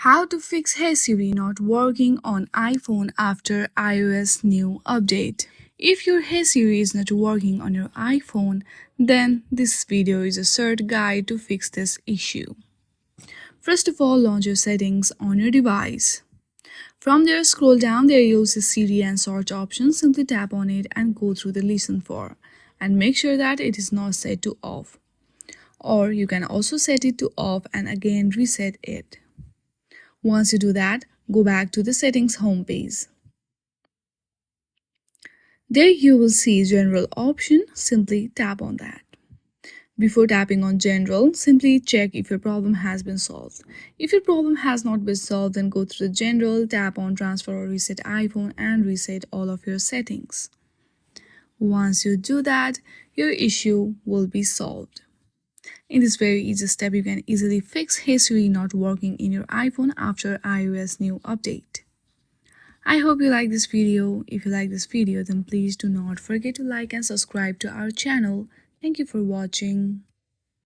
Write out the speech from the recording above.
How to fix Hey Siri not working on iPhone after iOS new update. If your Hey Siri is not working on your iPhone, then this video is a short guide to fix this issue. First of all, launch your settings on your device. From there, scroll down there, you'll see Siri and search options. Simply tap on it and go through the listen for. And make sure that it is not set to off. Or you can also set it to off and again reset it. Once you do that, go back to the settings homepage. There you will see general option, simply tap on that. Before tapping on general, simply check if your problem has been solved. If your problem has not been solved, then go to the general, tap on transfer or reset iPhone and reset all of your settings. Once you do that, your issue will be solved. In this very easy step, you can easily fix Hey Siri not working in your iPhone after iOS new update. I hope you like this video. If you like this video, then please do not forget to like and subscribe to our channel. Thank you for watching.